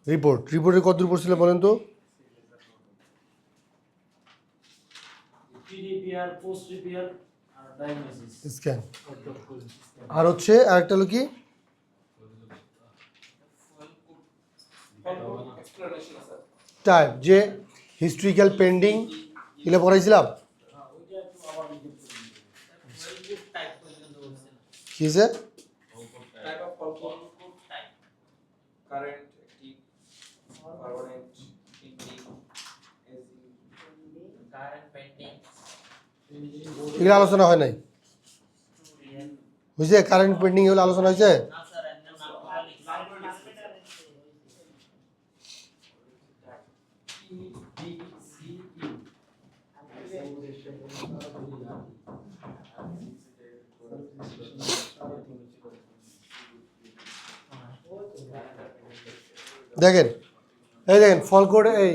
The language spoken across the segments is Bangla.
রিপোর্টে কত দূর পড়ছিল বলেন তো? স্ক্যান। আর হচ্ছে আরেকটা হলো কি টাইপ, যে হিস্ট্রিক্যাল পেন্ডিং এগুলো পড়াইছিলাম। কি আছে? এগুলো আলোচনা হয় নাই, বুঝছে? কারেন্ট পেন্ডিং এগুলো আলোচনা হয়েছে? দেখেন, এই দেখেন ফল কোড, এই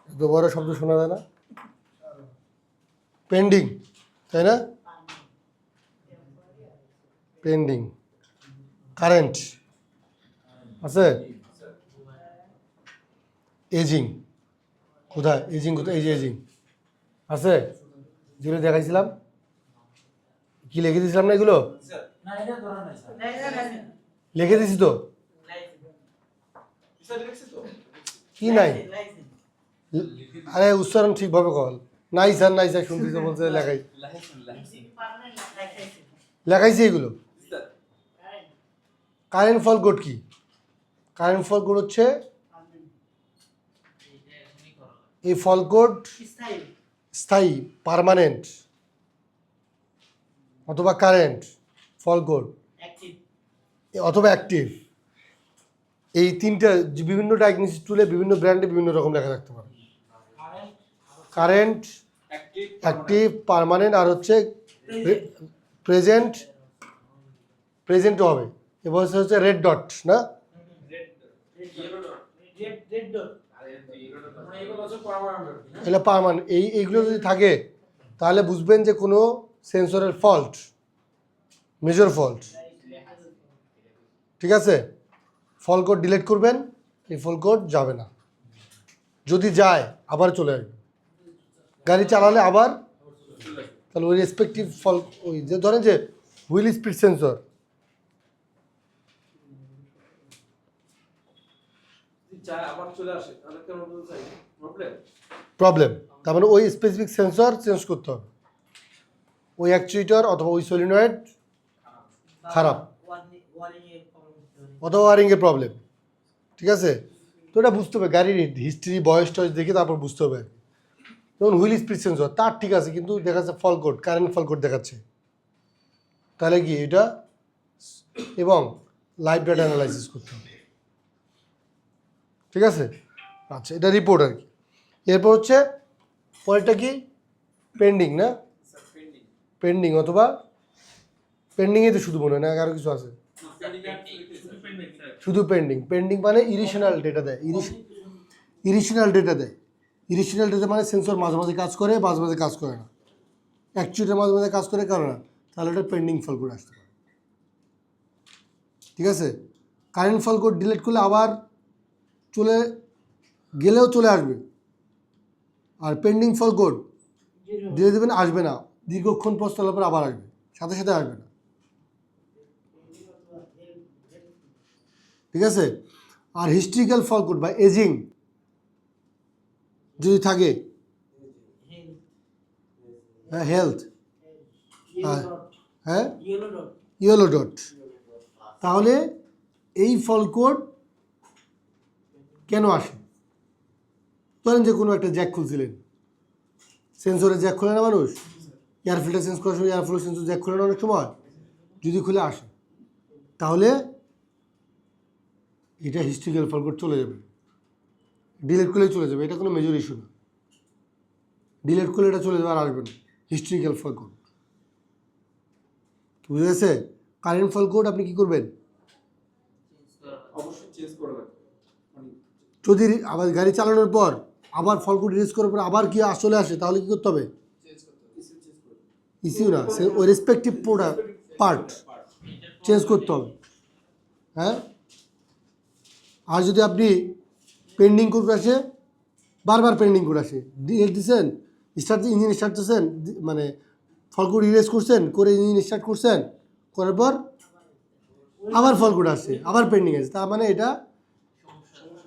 এত বড় শব্দ শোনা যায় না? পেন্ডিং, তাই না? পেন্ডিং, কারেন্ট আছে, এজিং কোথায়? এজিং কোথায়? এই যে এজিং আছে, যেগুলো দেখাইছিলাম। কি লিখে দিয়েছিলাম না এগুলো? লিখে দিছি তো। কি নাই? আরে উচ্চারণ ঠিকভাবে কল। নাই স্যার, নাই স্যার শুনতেছি তো, বলছে লেখাই লেখাইছি এগুলো। কারেন্ট ফল কোড কি? কারেন্ট ফল কোড হচ্ছে এই ফল কোড স্থায়ী, পার্মানেন্ট, অথবা কারেন্ট ফল কোড, অথবা অ্যাক্টিভ। এই তিনটা বিভিন্ন ডায়াগনোসিস টুলে বিভিন্ন ব্র্যান্ডে বিভিন্ন রকম লেখা থাকতে পারে। কারেন্ট, অ্যাক্টিভ, পার্মানেন্ট, আর হচ্ছে প্রেজেন্টও হবে। এবার হচ্ছে রেড ডট, না এটা পার্মানেন্ট। এইগুলো যদি থাকে তাহলে বুঝবেন যে কোনো সেন্সরের ফল্ট, মেজর ফল্ট। ঠিক আছে? ফল কোড ডিলিট করবেন, এই ফল কোড যাবে না। যদি যায় আবার চলে আসবে। গাড়ি চালালে আবার, তাহলে ওই রেসপেক্টিভ ফল, ওই যে ধরেন যে হুইল স্পিড সেন্সর, প্রবলেম, তার মানে ওই স্পেসিফিক সেন্সর চেঞ্জ করতে হবে, ওই অ্যাকচুয়েটর অথবা ওই সলিনয়েড খারাপ, অথবা ওয়ারিংয়ের প্রবলেম। ঠিক আছে? তো এটা বুঝতে হবে, গাড়ির হিস্ট্রি, বয়স টয়স দেখে তারপর বুঝতে হবে। যেমন হুইল স্পিড সেন্সর তার ঠিক আছে, কিন্তু দেখা যাচ্ছে ফল কোড, কারেন্ট ফল কোড দেখাচ্ছে, তাহলে কি এটা এবং লাইভ ডাটা অ্যানালাইসিস করতে হবে। ঠিক আছে? আচ্ছা, এটা রিপোর্ট আর কি। এরপর হচ্ছে পরেরটা কি? পেন্ডিং, না? পেন্ডিং অথবা পেন্ডিংয়ে তো শুধু মনে হয় না, আরও কিছু আছে। শুধু পেন্ডিং। পেন্ডিং মানে ইরিশনাল ডেটা দেয়, ইরিশনাল ডেটা দেয়। ইরিশনাল ডেটা মানে সেন্সর মাঝে মাঝে কাজ করে, মাঝে মাঝে কাজ করে না, অ্যাকচুয়েটার মাঝে মাঝে কাজ করে, করে না, তাহলে এটা পেন্ডিং ফল কোড আসতে পারে। ঠিক আছে? কারেন্ট ফল কোড ডিলিট করলে আবার চলে গেলেও চলে আসবে, আর পেন্ডিং ফল কোড দিয়ে দেবেন, আসবে না, দীর্ঘক্ষণ পর চলার পর আবার আসবে, সাথে সাথে আসবে না। ঠিক আছে? আর হিস্ট্রিক্যাল ফল কোড বা এজিং যদি থাকে, হেলথ, হ্যাঁ ইয়েলো ডট, তাহলে এই ফল কোড কেন আসে? ধরেন যে কোনো একটা জ্যাক খুলছিলেন, সেন্সরে জ্যাক খোলে না মানুষ, এয়ার ফিল্টার চেঞ্জ করার সময় এয়ার ফ্লো সেন্সর জ্যাক খোলে না অনেক সময়, যদি খুলে আসে তাহলে এটা হিস্ট্রিক্যাল ফল কোড চলে যাবে, ডিলিট করলেই চলে যাবে, এটা কোনো মেজর ইস্যু না। ডিলিট করলে এটা চলে যাবে আর আসবে না, হিস্ট্রিক্যাল ফল কোড। বুঝে গেছে? কারেন্ট ফল কোড আপনি কি করবেন? যদি আবার গাড়ি চালানোর পর আবার ফল কোড রিলিজ করার পর আবার কি চলে আসে, তাহলে কি করতে হবে? ইস্যু না, ওই রেসপেক্টিভ পার্ট চেঞ্জ করতে হবে। হ্যাঁ, আর যদি আপনি পেন্ডিং কোড আসে, বারবার পেন্ডিং কোড আসে, দিচ্ছেন স্টার্ট, ইঞ্জিন স্টার্ট দিচ্ছেন, মানে ফল কোড ইরেজ করছেন, করে ইঞ্জিন স্টার্ট করছেন, করার পর আবার ফল কোড আসছে, আবার পেন্ডিং আছে, তার মানে এটা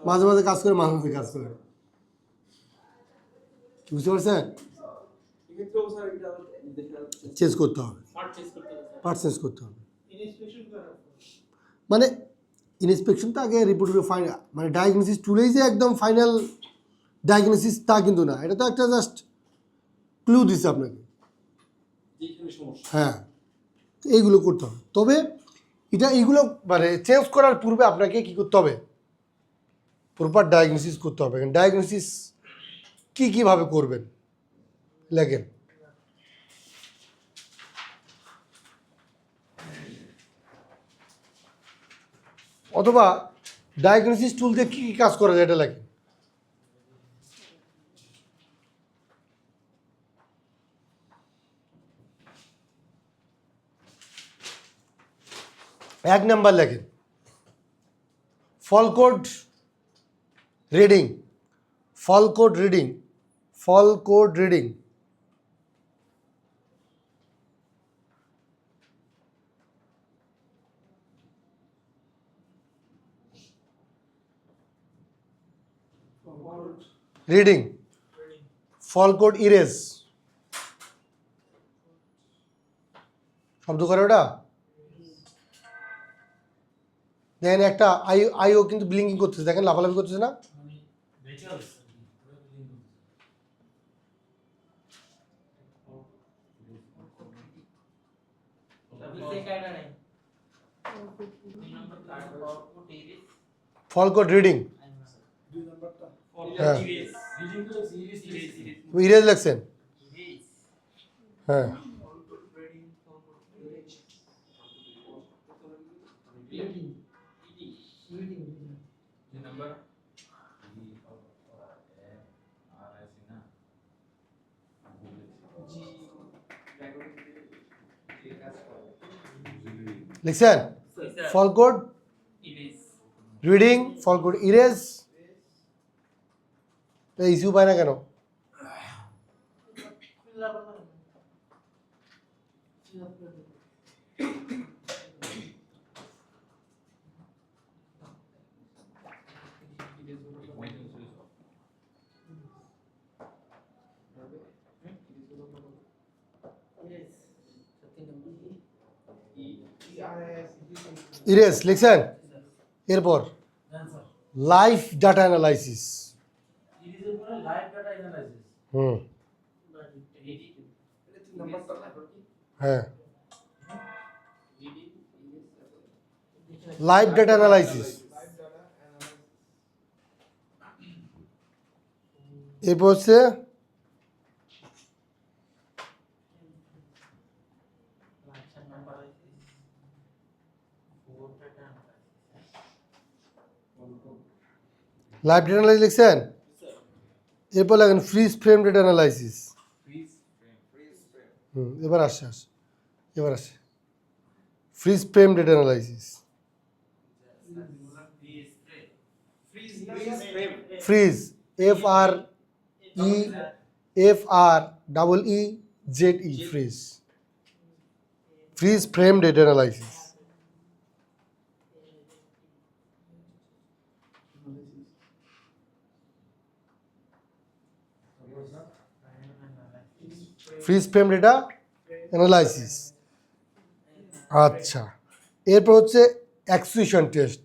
মাঝে মাঝে কাজ করে, মাঝে মাঝে কাজ করে। বুঝতে পারছেন? চেঞ্জ করতে হবে, পার্ট চেঞ্জ করতে হবে। মানে ইন্সপেকশনটা আগে রিপোর্ট ফাইনাল, মানে ডায়াগনোসিস টুলেই যে একদম ফাইনাল ডায়াগনোসিস তা কিন্তু না, এটা তো একটা জাস্ট ক্লু দিচ্ছে আপনাকে। হ্যাঁ, এইগুলো করতে হবে। তবে এইগুলো মানে চেঞ্জ করার পূর্বে আপনাকে কী করতে হবে? প্রপার ডায়াগনোসিস করতে হবে। ডায়াগনোসিস কীভাবে করবেন লেখেন। অথবা ডায়াগনোসিস টুল দিয়ে কী কাজ করা যায় এটা লেখেন। এক নাম্বার লেখেন ফল কোড রিডিং, ফল কোড রিডিং, ফল কোড রিডিং। রিডিং, ফল কোড ইরেজ, শব্দ করে ওটা। দেখেন একটা আইও কিন্তু ব্লিঙ্কিং করতেছে, দেখেন লাফালাফি করতেছে না? ফল কোড রিডিং, হ্যাঁ ইরেজ লাগছেন, হ্যাঁ লিখছেন ফল কোড রিডিং, ফল কোড ইরেজ। ইস্যু পায় না কেন? ইরেজ লিখছেন। এরপর লাইভ ডাটা অ্যানালাইসিস, হ্যাঁ লাইভ ডাটা অ্যানালাইসিস। এরপর হচ্ছে লাইভ ডেটা অ্যানালাইসিস লিখছেন। এরপর লাগেন ফ্রিজ ফ্রেম ডেটা অ্যানালাইসিস। এবার আসছে এবার আসছে fridge frame data analysis. Fridge FREEZE fridge, fridge frame data analysis. Fridge frame data analysis. আচ্ছা, এরপর হচ্ছে actuation test.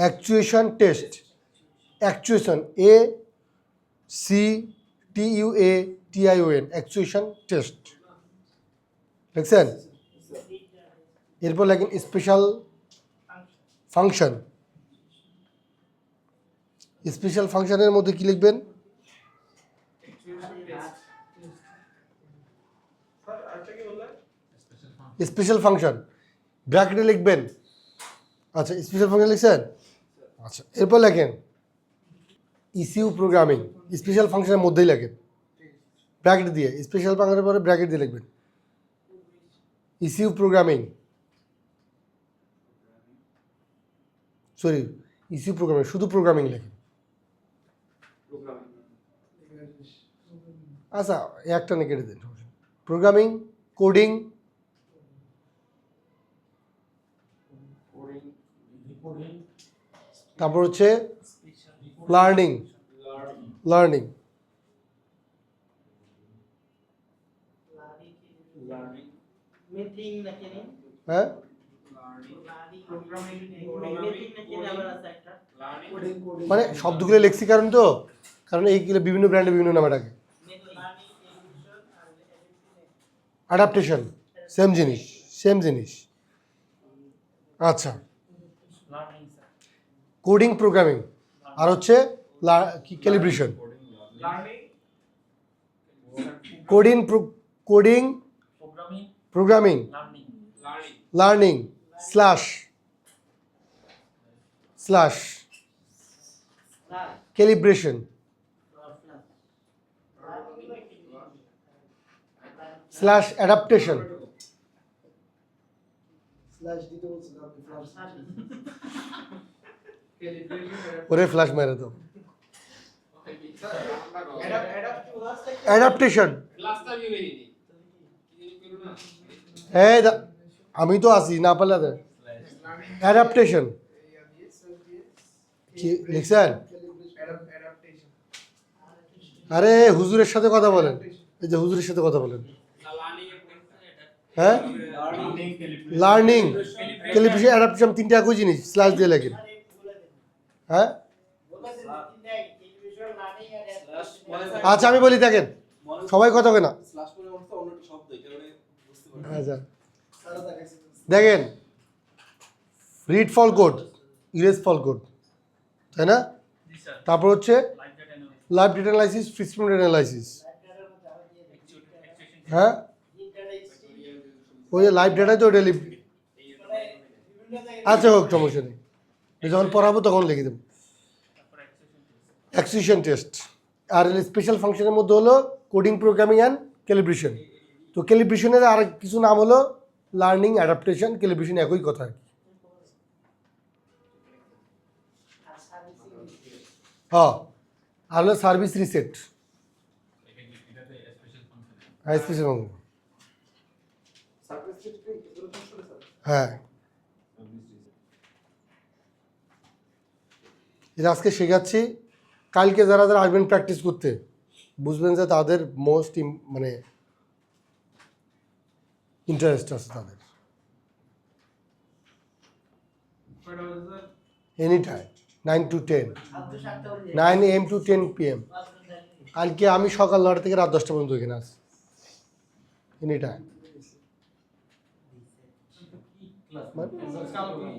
Actuation test, actuation ACTUATION, actuation test দেখছেন। এরপর লাগেন স্পেশাল ফাংশন। স্পেশাল ফাংশনের মধ্যে কি লিখবেন? স্পেশাল ফাংশন ব্র্যাকেটে লিখবেন। আচ্ছা, স্পেশাল ফাংশন লিখছেন। আচ্ছা, এরপর লেখেন ইসিউ প্রোগ্রামিং, স্পেশাল ফাংশনের মধ্যেই লেখেন। ব্র্যাকেট দিয়ে স্পেশাল ফাংশনের পরে ব্র্যাকেট দিয়ে লিখবেন। ECU programming, sorry ECU programming, শুধু প্রোগ্রামিং লেখেন। আচ্ছা একটা না কেটে দিন, প্রোগ্রামিং, কোডিং, তারপর হচ্ছে লার্নিং, লার্নিং, হ্যাঁ মানে শব্দগুলো লেক্সিকারণ তো, কারণ এইগুলো বিভিন্ন ব্র্যান্ডে বিভিন্ন নামে ডাকে। অ্যাডাপ্টেশন, সেম জিনিস, সেম জিনিস। আচ্ছা, কোডিং, প্রোগ্রামিং, আর হচ্ছে calibration. Coding, coding, programming, learning, slash slash calibration, slash adaptation, ওরে ফ্ল্যাশ মেরে তো, অ্যাডাপ্টেশন। হ্যাঁ আমি তো আছি, না পারলে অ্যাডাপ্টেশন কি লিখছেন? আরে হুজুরের সাথে কথা বলেন, এই যে হুজুরের সাথে কথা বলেন। হ্যাঁ, লার্নিং, ক্যালিব্রেশন, অ্যাডাপ্টেশন, তিনটা একই জিনিস, স্ল্যাশ দিয়ে লেখেন। হ্যাঁ আচ্ছা আমি বলি, দেখেন সবাই কথা হবে না। আচ্ছা দেখেন, রিড ফল কোড, ইরেজ ফল কোড, তাই না? তারপর হচ্ছে live data analysis, fixed data analysis. হ্যাঁ ওই যে লাইভ ডেটাই তো, ওটা আচ্ছা হোক, সমস্যা নেই, যখন পড়াবো তখন লিখে দেবো। এক্সিকিউশন টেস্ট আর স্পেশাল ফাংশনের মধ্যে হলো কোডিং, প্রোগ্রামিং অ্যান্ড ক্যালিব্রেশন। তো ক্যালিব্রেশনের আর কিছু নাম হলো লার্নিং, অ্যাডাপ্টেশন, ক্যালিব্রেশন, একই কথা আর কি। হ্যাঁ আর হলো সার্ভিস রিসেট, হ্যাঁ স্পেশাল ফাংশন, হ্যাঁ এটা আজকে শেখাচ্ছি। কালকে যারা যারা আসবেন প্র্যাকটিস করতে, বুঝবেন যে তাদের মোস্ট মানে ইন্টারেস্ট আছে তাদের। Any time 9 to 10, 9 AM to 10 PM। কালকে আমি সকাল 9টা থেকে রাত 10টা পর্যন্ত এখানে আছি, এনি টাইম।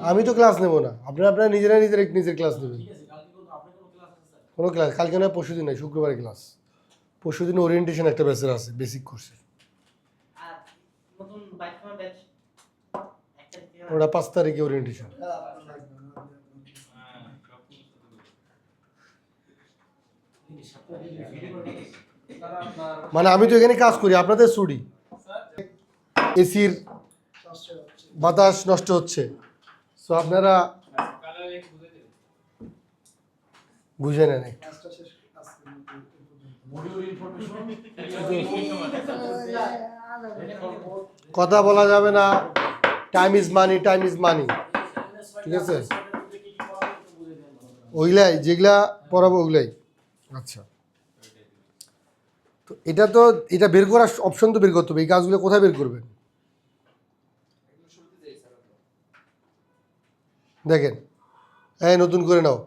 আমি তো ক্লাস নেবো না, আপনারা নিজেরা নিজের ক্লাস নেবেন। কোনো ক্লাস কালকে নয়, পরশু দিন নয়, শুক্রবারে ক্লাস। পরশু দিন ওরিয়েন্টেশন একটা ব্যাচের আছে, বেসিক কোর্সের, ওটা 5 তারিখে ওরিয়েন্টেশন। মানে আমি তো এখানে কাজ করি, আপনাদের ছুটি, এসির বাতাস নষ্ট হচ্ছে, সো আপনারা বুঝে নেন। কথা বলা যাবে না, time is money, time is money, ঠিক আছে? ওইগুলাই যেগুলা পড়াবো ওগুলাই। আচ্ছা তো এটা বের করার অপশন তো বের করতে হবে। এই কাজগুলো কোথায় বের করবেন? দেখেন, নতুন করে নাও।